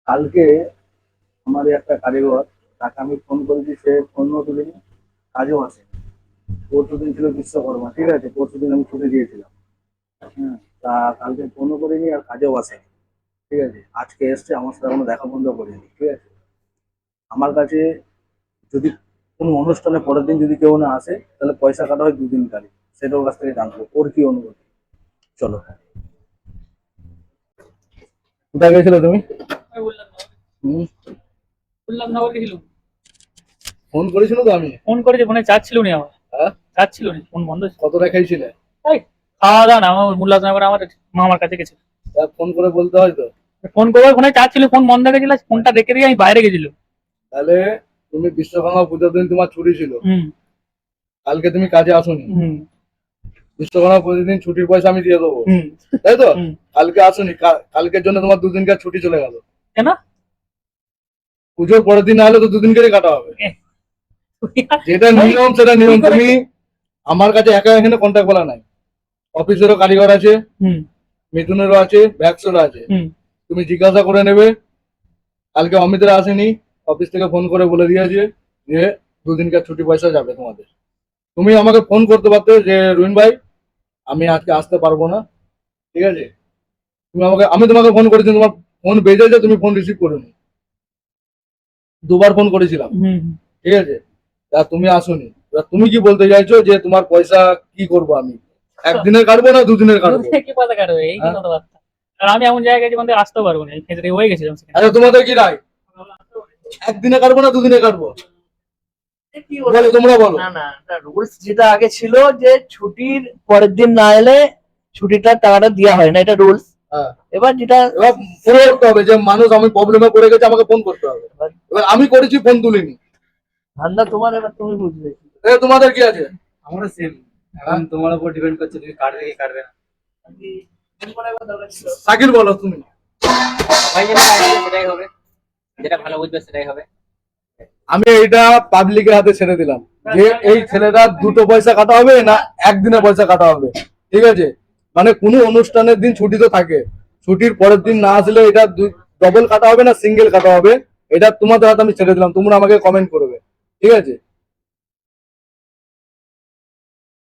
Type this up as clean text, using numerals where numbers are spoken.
কালকে আমার একটা কারিগর, তাকে আমি ফোন করেছি, সে ফোনও তুলিনি, কাজও আসেনি। পরশুদিন ছিল বিশ্বকর্মা, ঠিক আছে, পরশুদিন আমি ছুটি দিয়েছিলাম। হ্যাঁ, তা কালকে ফোনও করিনি আর কাজেও আসেনি। ঠিক আছে, আজকে এসছে, আমার সাথে কোনো দেখা বন্ধ করেনি। ঠিক আছে, আমার কাছে যদি কোনো অনুষ্ঠানে পরের দিন যদি কেউ না আসে, তাহলে পয়সা কাটা হয় 2 দিন কালী। সেটা ওর কাছ থেকে জানবো ওর কি অনুভূতি। চলো। কোথায় গেছিলে তুমি? আমি বললাম না, হুম, বললাম না বলে গেছিল। ফোন করেছিল তো আমি। ফোন করেছে, ফোনে চার্জ ছিল নি আমার। হ্যাঁ, চার্জ ছিল নি, ফোন বন্ধ ছিল। কতটা খাইছিলে? এই খাওয়া দাওয়া না, আমার মূল্যাচনা করে আমার মামার কাছে গেছিল। ফোন করে বলতে হয় তো। ফোন করবো, ফোনে চার্জ ছিল, ফোন বন্ধ গেছিল, ফোনটা রেখে দিয়ে আমি বাইরে গেছিল। তাহলে তুমি বিশ্বকর্মা পুজোর দিন তোমার ছুটি ছিল, হুম কালকে তুমি কাজে আসোনি। হুম বিশ্বকর্মা প্রতিদিন ছুটির পয়সা আমি দিয়ে দেবো, হুম তাই তো? হুম। কালকে আসোনি, কালকের জন্য তোমার 2 দিনকার ছুটি চলে গেল। কেন? পুজোর পরের দিন না হলে তো 2 দিন করে কাটা হবে। এ, যেটা ওই, নিয়ম সেটা কি নিয়ম। করে? তুমি আমার কাছে একা এখানে কন্ট্যাক্ট বলা নাই, অফিসেরও কারিগর আছে, হুম মিথুনেরও আছে, ভ্যাক্সেরও আছে। হুম তুমি জিজ্ঞাসা করে নেবে। কালকে অমিতরা আসেনি, অফিস থেকে ফোন করে বলে দিয়েছে যে 2 দিনকার ছুটি পয়সা যাবে তোমাদের। তুমি আমাকে ফোন করতে পারতে যে রুইন ভাই, আমি আজকে আসতে পারবো না, ঠিক আছে? আমি তোমাকে ফোন করেছি, তোমার ফোন বেজেছে, তুমি ফোন রিসিভ করোনি। 2বার ফোন করেছিলাম, হুম। ঠিক আছে? তা তুমি আসোনি। এবার তুমি কি বলতে চাইছো যে তোমার পয়সা কি করবো আমি? একদিনের কাটবো না 2 দিনের দূর কাটবো? থেকে কি পয়সা কাটবে, এই কি হ্যাঁ? কথাবার্তা? আর আমি এমন জায়গায় গেছি, মানে আসতেও পারবো না, এই ক্ষেত্রে হয়ে গেছিলাম সেখানে। আচ্ছা, তোমাদের কি রায়? একদিনে কাটবো না 2 দিনে কাটবো? কি বলো, তোমরা বলো। না না, রুলস যেটা আগে ছিল যে ছুটির পরের দিন না এলে ছুটিটার টাকাটা দেওয়া হয় না, এটা রুলস। হ্যাঁ, এবার যেটা এবার ফোন করতে হবে যে মানুষ আমি প্রবলেমে পড়ে গেছে, আমাকে ফোন করতে হবে। এবার আমি করেছি, ফোন তুলিনি। ধান্দা তোমার, এবার তুমি বুঝবে। তোমাদের কি আছে? আমারও সেম। এখন তোমার উপর ডিপেন্ড করছে, তুমি কাটবে কি কাটবে না। শাকিল বলো তুমি। ভাই যেটা আসবে সেটাই হবে, যেটা ভালো বুঝবে সেটাই হবে। আমি এইটা পাবলিকের হাতে ছেড়ে দিলাম যে এই ছেলেটা 2টো পয়সা কাটা হবে না একদিনে পয়সা কাটা হবে, ঠিক আছে? মানে কোনো অনুষ্ঠানের দিন ছুটি তো থাকে, ছুটির পরের দিন না আসলে এটা ডবল কাটা হবে না সিঙ্গেল কাটা হবে, এটা তোমাদের হাতে আমি ছেড়ে দিলাম, তোমরা আমাকে কমেন্ট করবে, ঠিক আছে?